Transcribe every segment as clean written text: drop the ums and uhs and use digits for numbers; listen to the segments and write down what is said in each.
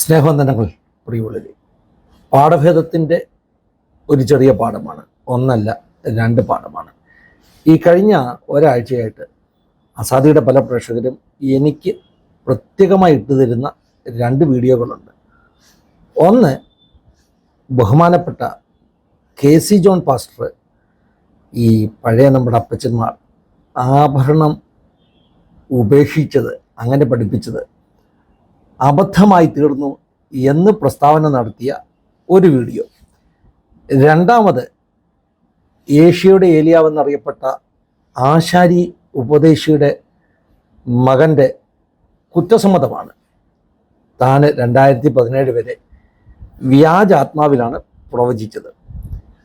സ്നേഹവന്ദനങ്ങൾ പ്രിയമുള്ളവരെ. പാഠഭേദത്തിൻ്റെ ഒരു ചെറിയ പാഠമാണ്, ഒന്നല്ല രണ്ട് പാഠമാണ്. ഈ കഴിഞ്ഞ ഒരാഴ്ചയായിട്ട് അസാദിയുടെ പല പ്രേക്ഷകരും എനിക്ക് പ്രത്യേകമായി ഇട്ടുതരുന്ന രണ്ട് വീഡിയോകളുണ്ട്. ഒന്ന്, ബഹുമാനപ്പെട്ട KC ജോൺ പാസ്റ്റർ ഈ പഴയ നമ്മുടെ അപ്പച്ചന്മാർ ആഭരണം ഉപേക്ഷിച്ചത്, അങ്ങനെ പഠിപ്പിച്ചത് അബദ്ധമായി തീർന്നു എന്ന് പ്രസ്താവന നടത്തിയ ഒരു വീഡിയോ. രണ്ടാമത്, ഏഷ്യയുടെ ഏലിയാവെന്നറിയപ്പെട്ട ആശാരി ഉപദേശിയുടെ മകൻ്റെ കുറ്റസമ്മതമാണ്. താൻ 2017 വരെ വ്യാജ ആത്മാവിലാണ് പ്രവചിച്ചത്.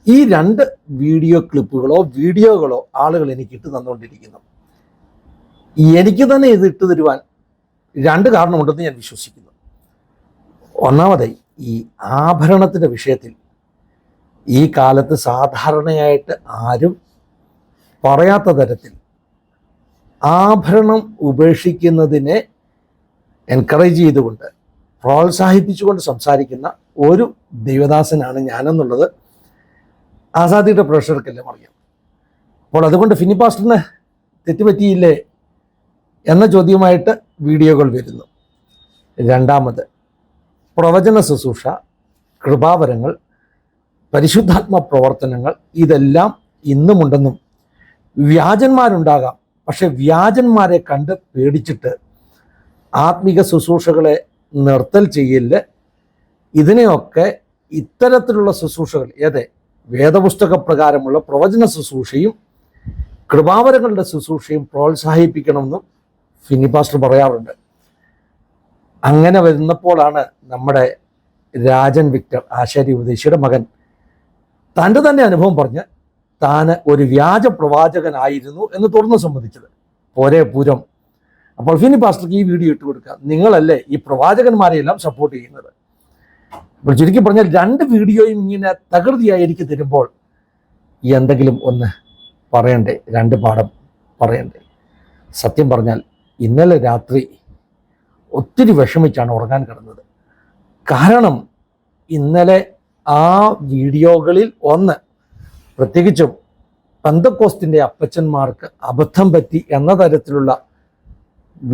ഈ രണ്ട് വീഡിയോ ക്ലിപ്പുകളോ വീഡിയോകളോ ആളുകൾ എനിക്ക് ഇട്ട് തന്നുകൊണ്ടിരിക്കുന്നു. എനിക്ക് തന്നെ ഇത് ഇട്ടു തരുവാൻ രണ്ട് കാരണമുണ്ടെന്ന് ഞാൻ വിശ്വസിക്കുന്നു. ഒന്നാമതായി, ഈ ആഭരണത്തിൻ്റെ വിഷയത്തിൽ ഈ കാലത്ത് സാധാരണയായിട്ട് ആരും പറയാത്ത തരത്തിൽ ആഭരണം ഉപേക്ഷിക്കുന്നതിനെ എൻകറേജ് ചെയ്തുകൊണ്ട്, പ്രോത്സാഹിപ്പിച്ചുകൊണ്ട് സംസാരിക്കുന്ന ഒരു ദൈവദാസനാണ് ഞാനെന്നുള്ളത് ആസാദിയുടെ പ്രേക്ഷകർക്കെല്ലാം അറിയാം. അപ്പോൾ അതുകൊണ്ട് ഫിനി പാസ്റ്ററിന് തെറ്റുപറ്റിയില്ലേ എന്ന ചോദ്യമായിട്ട് വീഡിയോകൾ വരുന്നു. രണ്ടാമത്, പ്രവചന ശുശ്രൂഷ, കൃപാവരങ്ങൾ, പരിശുദ്ധാത്മ പ്രവർത്തനങ്ങൾ ഇതെല്ലാം ഇന്നുമുണ്ടെന്നും വ്യാജന്മാരുണ്ടാകാം, പക്ഷെ വ്യാജന്മാരെ കണ്ട് പേടിച്ചിട്ട് ആത്മീക ശുശ്രൂഷകളെ നിർത്തൽ ചെയ്യല്, ഇതിനെയൊക്കെ ഇത്തരത്തിലുള്ള ശുശ്രൂഷകൾ, വേദപുസ്തക പ്രകാരമുള്ള പ്രവചന ശുശ്രൂഷയും കൃപാവരങ്ങളുടെ ശുശ്രൂഷയും പ്രോത്സാഹിപ്പിക്കണമെന്നും ഫിനി പാസ്റ്റർ പറയാറുണ്ട്. അങ്ങനെ വരുന്നപ്പോഴാണ് നമ്മുടെ രാജൻ വിക്ടർ, ആശാരി ഉപദേശിയുടെ മകൻ, തൻ്റെ തന്നെ അനുഭവം പറഞ്ഞ് താൻ ഒരു വ്യാജ പ്രവാചകനായിരുന്നു എന്ന് തുറന്നു സമ്മതിച്ചത്. പോരെ പൂരം. അപ്പോൾ ഫിനി പാസ്റ്റർക്ക് ഈ വീഡിയോ ഇട്ട് കൊടുക്കുക. നിങ്ങളല്ലേ ഈ പ്രവാചകന്മാരെയെല്ലാം സപ്പോർട്ട് ചെയ്യുന്നത്. അപ്പോൾ ചുരുക്കി പറഞ്ഞാൽ രണ്ട് വീഡിയോയും ഇങ്ങനെ തകൃതിയായി എനിക്ക് തരുമ്പോൾ എന്തെങ്കിലും ഒന്ന് പറയണ്ടേ, രണ്ട് പാഠം പറയണ്ടേ. സത്യം പറഞ്ഞാൽ ഇന്നലെ രാത്രി ഒത്തിരി വിഷമിച്ചാണ് ഉറങ്ങാൻ കിടന്നത്. കാരണം ഇന്നലെ ആ വീഡിയോകളിൽ ഒന്ന്, പ്രത്യേകിച്ചും പെന്തക്കോസ്തിൻ്റെ അപ്പച്ചന്മാർക്ക് അബദ്ധം പറ്റി എന്ന തരത്തിലുള്ള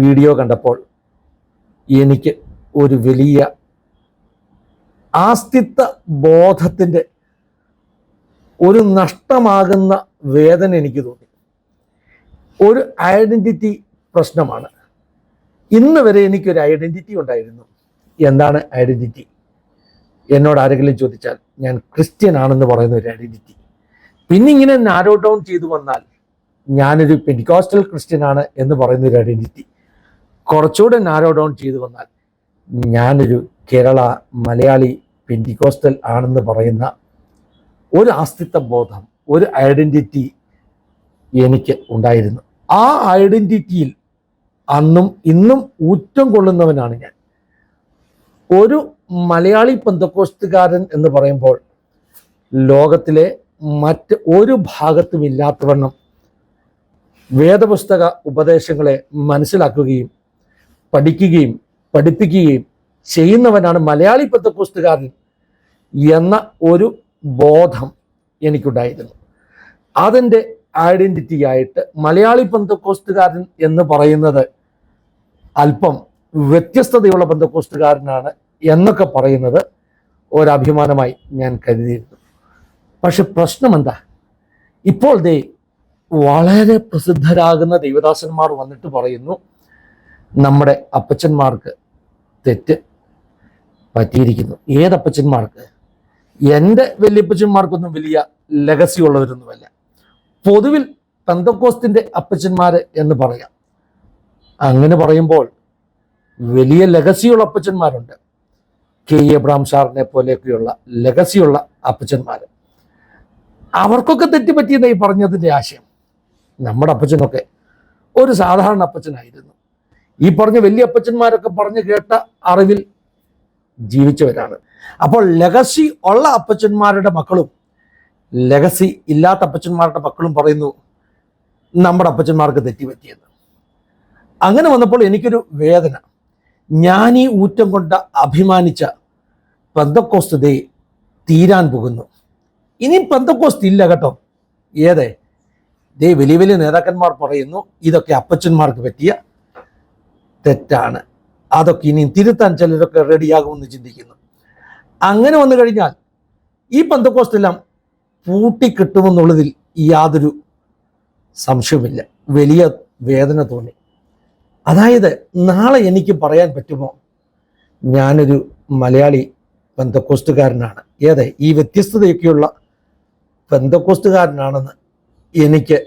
വീഡിയോ കണ്ടപ്പോൾ എനിക്ക് ഒരു വലിയ ആസ്തിത്വ ബോധത്തിൻ്റെ ഒരു നഷ്ടമാകുന്ന വേദന എനിക്ക് തോന്നി. ഒരു ഐഡൻറ്റിറ്റി പ്രശ്നമാണ്. ഇന്ന് വരെ എനിക്കൊരു ഐഡൻറ്റിറ്റി ഉണ്ടായിരുന്നു. എന്താണ് ഐഡൻറ്റിറ്റി? എന്നോട് ആരെങ്കിലും ചോദിച്ചാൽ ഞാൻ ക്രിസ്ത്യൻ ആണെന്ന് പറയുന്ന ഒരു ഐഡൻറ്റിറ്റി. പിന്നെ ഇങ്ങനെ നാരോ ഡൗൺ ചെയ്തു വന്നാൽ ഞാനൊരു പെന്റിക്കോസ്റ്റൽ ക്രിസ്ത്യൻ ആണ് എന്ന് പറയുന്ന ഒരു ഐഡൻറ്റിറ്റി. കുറച്ചുകൂടെ നാരോ ഡൗൺ ചെയ്തു വന്നാൽ ഞാനൊരു കേരള മലയാളി പെന്റിക്കോസ്റ്റൽ ആണെന്ന് പറയുന്ന ഒരു ആസ്തിത്വ ബോധം, ഒരു ഐഡൻറ്റിറ്റി എനിക്ക് ഉണ്ടായിരുന്നു. ആ ഐഡൻറ്റിറ്റിയിൽ അന്നും ഇന്നും ഊറ്റം കൊള്ളുന്നവനാണ് ഞാൻ. ഒരു മലയാളി പെന്തക്കോസ്തുകാരൻ എന്ന് പറയുമ്പോൾ ലോകത്തിലെ മറ്റ് ഒരു ഭാഗത്തും ഇല്ലാത്തവണ്ണം വേദപുസ്തക ഉപദേശങ്ങളെ മനസ്സിലാക്കുകയും പഠിക്കുകയും പഠിപ്പിക്കുകയും ചെയ്യുന്നവനാണ് മലയാളി പെന്തക്കോസ്തുകാരൻ എന്ന ഒരു ബോധം എനിക്കുണ്ടായിരുന്നു. അതിൻ്റെ ഐഡൻറ്റിറ്റി ആയിട്ട് മലയാളി പെന്തക്കോസ്തുകാരൻ എന്ന് പറയുന്നത് അല്പം വ്യത്യസ്തതയുള്ള പെന്തക്കോസ്തുകാരനാണ് എന്നൊക്കെ പറയുന്നത് ഒരഭിമാനമായി ഞാൻ കരുതിയിരുന്നു. പക്ഷെ പ്രശ്നം എന്താ? ഇപ്പോൾ വളരെ പ്രസിദ്ധരാകുന്ന ദൈവദാസന്മാർ വന്നിട്ട് പറയുന്നു, നമ്മുടെ അപ്പച്ചന്മാർക്ക് തെറ്റ് പറ്റിയിരിക്കുന്നു. ഏതപ്പച്ചന്മാർക്ക്? എൻ്റെ വല്യപ്പച്ചന്മാർക്കൊന്നും വലിയ ലെഗസി ഉള്ളവരൊന്നുമല്ല. പൊതുവിൽ പെന്തക്കോസ്തിൻ്റെ അപ്പച്ചന്മാർ എന്ന് പറയാം. അങ്ങനെ പറയുമ്പോൾ വലിയ ലെഗസിയുള്ള അപ്പച്ചന്മാരുണ്ട്. K. എബ്രഹാം സാറിനെ പോലെയൊക്കെയുള്ള ലെഗസിയുള്ള അപ്പച്ചന്മാർ. അവർക്കൊക്കെ തെറ്റുപറ്റിയെന്ന് ഈ പറഞ്ഞതിൻ്റെ ആശയം. നമ്മുടെ അപ്പച്ചനൊക്കെ ഒരു സാധാരണ അപ്പച്ചനായിരുന്നു. ഈ പറഞ്ഞ വലിയ അപ്പച്ചന്മാരൊക്കെ പറഞ്ഞു കേട്ട അറിവിൽ ജീവിച്ചവരാണ്. അപ്പോൾ ലെഗസി ഉള്ള അപ്പച്ചന്മാരുടെ മക്കളും ലെഗസി ഇല്ലാത്ത അപ്പച്ചന്മാരുടെ മക്കളും പറയുന്നു നമ്മുടെ അപ്പച്ചന്മാർക്ക് തെറ്റുപറ്റിയെന്ന്. അങ്ങനെ വന്നപ്പോൾ എനിക്കൊരു വേദന. ഞാൻ ഈ ഊറ്റം കൊണ്ട് അഭിമാനിച്ച പെന്തക്കോസ്ത് ദേ തീരാൻ പോകുന്നു. ഇനി പെന്തക്കോസ്ത് ഇല്ല കേട്ടോ. ഏതേ ദേ വലിയ വലിയ നേതാക്കന്മാർ പറയുന്നു ഇതൊക്കെ അപ്പച്ചന്മാർക്ക് പറ്റിയ തെറ്റാണ്, അതൊക്കെ ഇനി തിരുത്താൻ ചിലരൊക്കെ റെഡിയാകുമെന്ന് ചിന്തിക്കുന്നു. അങ്ങനെ വന്നു കഴിഞ്ഞാൽ ഈ പെന്തക്കോസ്തെല്ലാം പൂട്ടിക്കിട്ടുമെന്നുള്ളതിൽ യാതൊരു സംശയവുമില്ല. വലിയ വേദന തോന്നി. അതായത് നാളെ എനിക്ക് പറയാൻ പറ്റുമോ ഞാനൊരു മലയാളി പെന്തക്കോസ്റ്റുകാരനാണ്, ഈ വ്യത്യസ്തതയൊക്കെയുള്ള പെന്തക്കോസ്റ്റുകാരനാണെന്ന് എനിക്ക്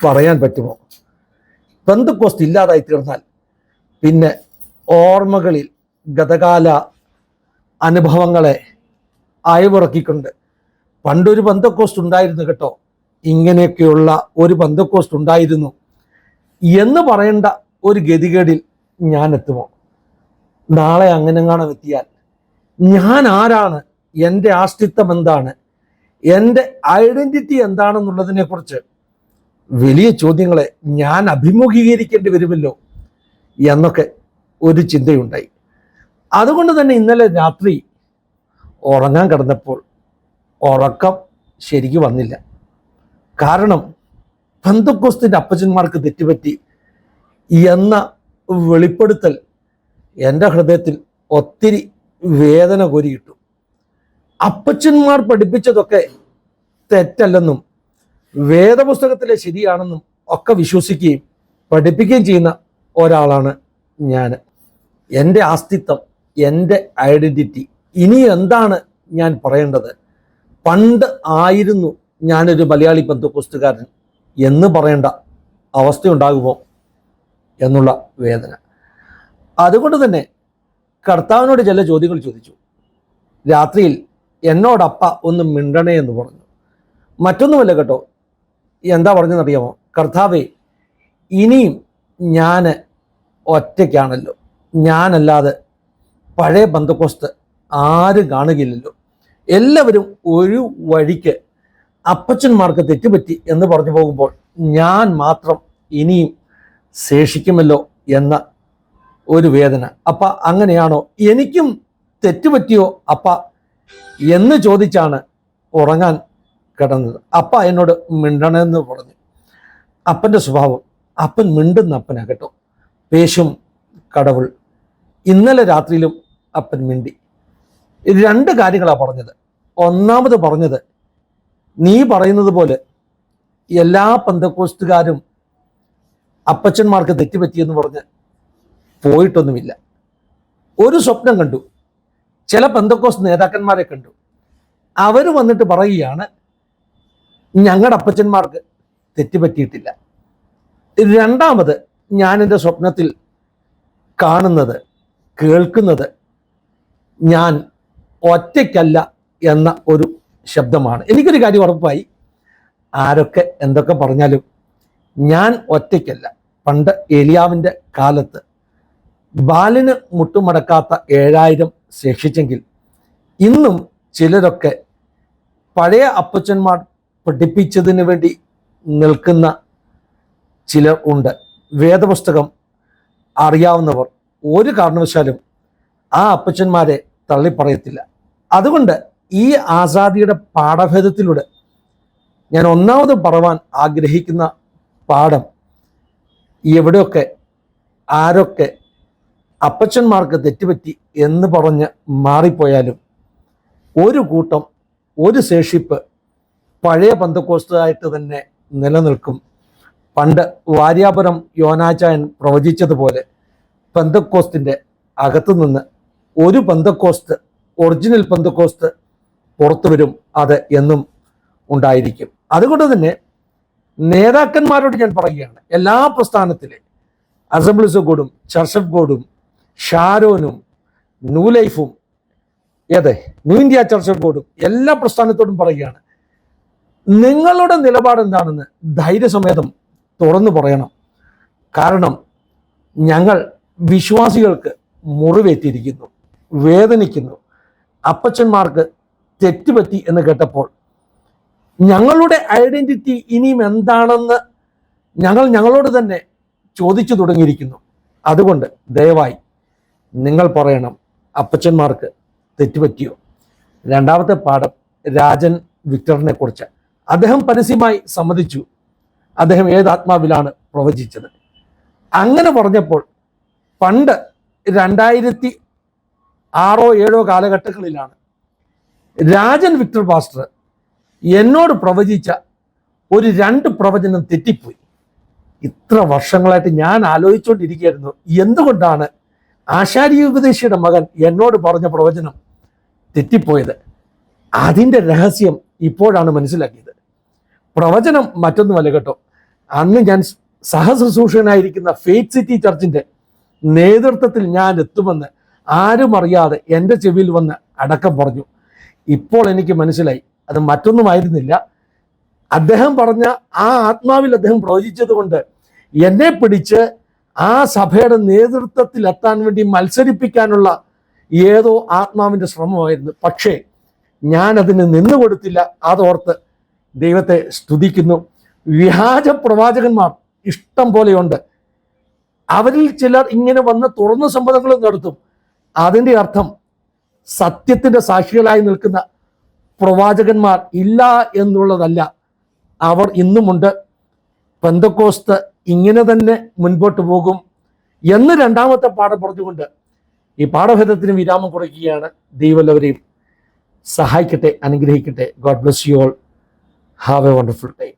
പറയാൻ പറ്റുമോ? പെന്തക്കോസ്ത് ഇല്ലാതായി തീർന്നാൽ പിന്നെ ഓർമ്മകളിൽ ഗതകാല അനുഭവങ്ങളെ അയവിറക്കിക്കൊണ്ട് പണ്ടൊരു പെന്തക്കോസ്ത് ഉണ്ടായിരുന്നു കേട്ടോ, ഇങ്ങനെയൊക്കെയുള്ള ഒരു പെന്തക്കോസ്ത് ഉണ്ടായിരുന്നു എന്ന് പറയേണ്ട ഒരു ഗതികേടിൽ ഞാൻ എത്തുമോ? നാളെ അങ്ങനെങ്ങാനും എത്തിയാൽ ഞാൻ ആരാണ്, എൻ്റെ ആസ്തിത്വം എന്താണ്, എൻ്റെ ഐഡന്റിറ്റി എന്താണെന്നുള്ളതിനെ കുറിച്ച് വലിയ ചോദ്യങ്ങളെ ഞാൻ അഭിമുഖീകരിക്കേണ്ടി വരുമല്ലോ എന്നൊക്കെ ഒരു ചിന്തയുണ്ടായി. അതുകൊണ്ട് തന്നെ ഇന്നലെ രാത്രി ഉറങ്ങാൻ കിടന്നപ്പോൾ ഉറക്കം ശരിക്കും വന്നില്ല. കാരണം പെന്തക്കോസ്തിൻ്റെ അപ്പച്ചന്മാർക്ക് തെറ്റുപറ്റി എന്ന വെളിപ്പെടുത്തൽ എൻ്റെ ഹൃദയത്തിൽ ഒത്തിരി വേദന കോരിയിട്ടു. അപ്പച്ചന്മാർ പഠിപ്പിച്ചതൊക്കെ തെറ്റല്ലെന്നും വേദപുസ്തകത്തിലെ ശരിയാണെന്നും ഒക്കെ വിശ്വസിക്കുകയും പഠിപ്പിക്കുകയും ചെയ്യുന്ന ഒരാളാണ് ഞാൻ. എൻ്റെ അസ്തിത്വം, എൻ്റെ ഐഡന്റിറ്റി, ഇനി എന്താണ് ഞാൻ പറയേണ്ടത്? പണ്ട് ആയിരുന്നു ഞാനൊരു മലയാളി പെന്തക്കോസ്തുകാരൻ എന്ന് പറയേണ്ട അവസ്ഥയുണ്ടാകുമോ എന്നുള്ള വേദന. അതുകൊണ്ട് തന്നെ കർത്താവിനോട് ചില ചോദ്യങ്ങൾ ചോദിച്ചു. രാത്രിയിൽ എന്നോടപ്പ ഒന്ന് മിണ്ടണേ എന്ന് പറഞ്ഞു. മറ്റൊന്നുമല്ല കേട്ടോ, എന്താ പറഞ്ഞെന്നറിയാമോ? കർത്താവേ, ഇനിയും ഞാൻ ഒറ്റയ്ക്കാണല്ലോ, ഞാനല്ലാതെ പഴയ പെന്തക്കോസ്ത് ആരും കാണുകയില്ലല്ലോ, എല്ലാവരും ഒരു വഴിക്ക് അപ്പച്ചന്മാർക്ക് തെറ്റുപറ്റി എന്ന് പറഞ്ഞു പോകുമ്പോൾ ഞാൻ മാത്രം ഇനിയും ശേഷിക്കുമല്ലോ എന്ന ഒരു വേദന. അപ്പ അങ്ങനെയാണോ, എനിക്കും തെറ്റുപറ്റിയോ അപ്പ എന്ന് ചോദിച്ചാണ് ഉറങ്ങാൻ കിടന്നത്. അപ്പ എന്നോട് മിണ്ടണമെന്ന് പറഞ്ഞു. അപ്പൻ്റെ സ്വഭാവം, അപ്പൻ മിണ്ടുന്ന അപ്പനാ കേട്ടോ, പേശും കടവുൾ. ഇന്നലെ രാത്രിയിലും അപ്പൻ മിണ്ടി. രണ്ട് കാര്യങ്ങളാണ് പറഞ്ഞത്. ഒന്നാമത് പറഞ്ഞത്, നീ പറയുന്നത് പോലെ എല്ലാ പെന്തക്കോസ്തുകാരും അപ്പച്ചന്മാർക്ക് തെറ്റുപറ്റിയെന്ന് പറഞ്ഞ് പോയിട്ടൊന്നുമില്ല. ഒരു സ്വപ്നം കണ്ടു, ചില പെന്തക്കോസ്ത് നേതാക്കന്മാരെ കണ്ടു. അവർ വന്നിട്ട് പറയുകയാണ് ഞങ്ങളുടെ അപ്പച്ചന്മാർക്ക് തെറ്റുപറ്റിയിട്ടില്ല. രണ്ടാമത് ഞാൻ എൻ്റെ സ്വപ്നത്തിൽ കാണുന്നത്, കേൾക്കുന്നത് ഞാൻ ഒറ്റയ്ക്കല്ല എന്ന ഒരു ശബ്ദമാണ്. എനിക്കൊരു കാര്യം ഉറപ്പായി, ആരൊക്കെ എന്തൊക്കെ പറഞ്ഞാലും ഞാൻ ഒറ്റയ്ക്കല്ല. പണ്ട് ഏലിയാവിൻ്റെ കാലത്ത് ബാലിന് മുട്ടുമടക്കാത്ത 7000 ശേഷിച്ചെങ്കിൽ ഇന്നും ചിലരൊക്കെ പഴയ അപ്പച്ചന്മാർ പഠിപ്പിച്ചതിന് വേണ്ടി നിൽക്കുന്ന ചിലർ ഉണ്ട്. വേദപുസ്തകം അറിയാവുന്നവർ ഒരു കാരണവശാലും ആ അപ്പച്ചന്മാരെ തള്ളിപ്പറയത്തില്ല. അതുകൊണ്ട് ഈ ആസാദിയുടെ പാഠഭേദത്തിലൂടെ ഞാൻ ഒന്നാമത് പറവാൻ ആഗ്രഹിക്കുന്ന പാഠം, എവിടെയൊക്കെ ആരൊക്കെ അപ്പച്ചന്മാർക്ക് തെറ്റുപറ്റി എന്ന് പറഞ്ഞ് മാറിപ്പോയാലും ഒരു കൂട്ടം, ഒരു ശേഷിപ്പ് പഴയ പെന്തക്കോസ്തായിട്ട് തന്നെ നിലനിൽക്കും. പണ്ട് വാര്യാപുരം യോനാചായൻ പ്രവചിച്ചതുപോലെ പെന്തക്കോസ്തിൻ്റെ അകത്തുനിന്ന് ഒരു പെന്തക്കോസ്ത്, ഒറിജിനൽ പെന്തക്കോസ്ത് പുറത്തു വരും. അത് എന്നും ഉണ്ടായിരിക്കും. അതുകൊണ്ട് തന്നെ നേതാക്കന്മാരോട് ഞാൻ പറയുകയാണ്, എല്ലാ പ്രസ്ഥാനത്തിലെ അസംബ്ലീസ് ഓഫ് ഗോഡും ചർച്ച് ഓഫ് ഗോഡും ഷാരോനും ന്യൂ ലൈഫും ന്യൂ ഇന്ത്യ ചർച്ച് ഓഫ് ഗോഡും എല്ലാ പ്രസ്ഥാനത്തോടും പറയുകയാണ്, നിങ്ങളുടെ നിലപാട് എന്താണെന്ന് ധൈര്യസമേതം തുറന്നു പറയണം. കാരണം ഞങ്ങൾ വിശ്വാസികൾക്ക് മുറിവേറ്റിരിക്കുന്നു, വേദനിക്കുന്നു. അപ്പച്ചന്മാർക്ക് തെറ്റുപറ്റി എന്ന് കേട്ടപ്പോൾ ഞങ്ങളുടെ ഐഡന്റിറ്റി ഇനിയും എന്താണെന്ന് ഞങ്ങളോട് തന്നെ ചോദിച്ചു തുടങ്ങിയിരിക്കുന്നു. അതുകൊണ്ട് ദയവായി നിങ്ങൾ പറയണം അപ്പച്ചന്മാർക്ക് തെറ്റുപറ്റിയോ. രണ്ടാമത്തെ പാഠം രാജൻ വിക്ടറിനെ കുറിച്ച്. അദ്ദേഹം പരസ്യമായി സമ്മതിച്ചു അദ്ദേഹം ഏത് ആത്മാവിലാണ് പ്രവചിച്ചത്. അങ്ങനെ പറഞ്ഞപ്പോൾ പണ്ട് 2006-07 കാലഘട്ടങ്ങളിലാണ് രാജൻ വിക്ടർ പാസ്റ്റർ എന്നോട് പ്രവചിച്ച ഒരു 2 പ്രവചനം തെറ്റിപ്പോയി. ഇത്ര വർഷങ്ങളായിട്ട് ഞാൻ ആലോചിച്ചുകൊണ്ടിരിക്കുകയായിരുന്നു എന്തുകൊണ്ടാണ് ആശാരി ഉപദേശിയുടെ മകൻ എന്നോട് പറഞ്ഞ പ്രവചനം തെറ്റിപ്പോയത്. അതിൻ്റെ രഹസ്യം ഇപ്പോഴാണ് മനസ്സിലാക്കിയത്. പ്രവചനം മറ്റൊന്നുമല്ല കേട്ടോ. അന്ന് ഞാൻ സഹശുശ്രൂഷകനായിരിക്കുന്ന ഫെയ്ത്ത് സിറ്റി ചർച്ചിൻ്റെ നേതൃത്വത്തിൽ ഞാൻ എത്തുമെന്ന് ആരും അറിയാതെ എൻ്റെ ചെവിയിൽ വന്ന് അടക്കം പറഞ്ഞു. ഇപ്പോൾ എനിക്ക് മനസ്സിലായി അത് മറ്റൊന്നുമായിരുന്നില്ല. അദ്ദേഹം പറഞ്ഞ ആ ആത്മാവിൽ അദ്ദേഹം പ്രവചിച്ചത് കൊണ്ട് എന്നെ പിടിച്ച് ആ സഭയുടെ നേതൃത്വത്തിൽ എത്താൻ വേണ്ടി മത്സരിപ്പിക്കാനുള്ള ഏതോ ആത്മാവിൻ്റെ ശ്രമമായിരുന്നു. പക്ഷേ ഞാൻ അതിന് നിന്നുകൊടുത്തില്ല. അതോർത്ത് ദൈവത്തെ സ്തുതിക്കുന്നു. വ്യാജ പ്രവാചകന്മാർ ഇഷ്ടം പോലെയുണ്ട്. അവരിൽ ചിലർ ഇങ്ങനെ വന്ന് തുറന്ന സമ്മതങ്ങളും നടത്തും. അതിൻ്റെ അർത്ഥം സത്യത്തിൻ്റെ സാക്ഷികളായി നിൽക്കുന്ന പ്രവാചകന്മാർ ഇല്ല എന്നുള്ളതല്ല. അവർ ഇന്നുമുണ്ട്. പെന്തക്കോസ്ത് ഇങ്ങനെ തന്നെ മുൻപോട്ട് പോകും എന്ന് രണ്ടാമത്തെ പാഠം പറഞ്ഞുകൊണ്ട് ഈ പാഠഭേദത്തിന് വിരാമം കുറിക്കുകയാണ്. ദൈവം എല്ലാവരെയും സഹായിക്കട്ടെ, അനുഗ്രഹിക്കട്ടെ. God bless you all. Have A wonderful day.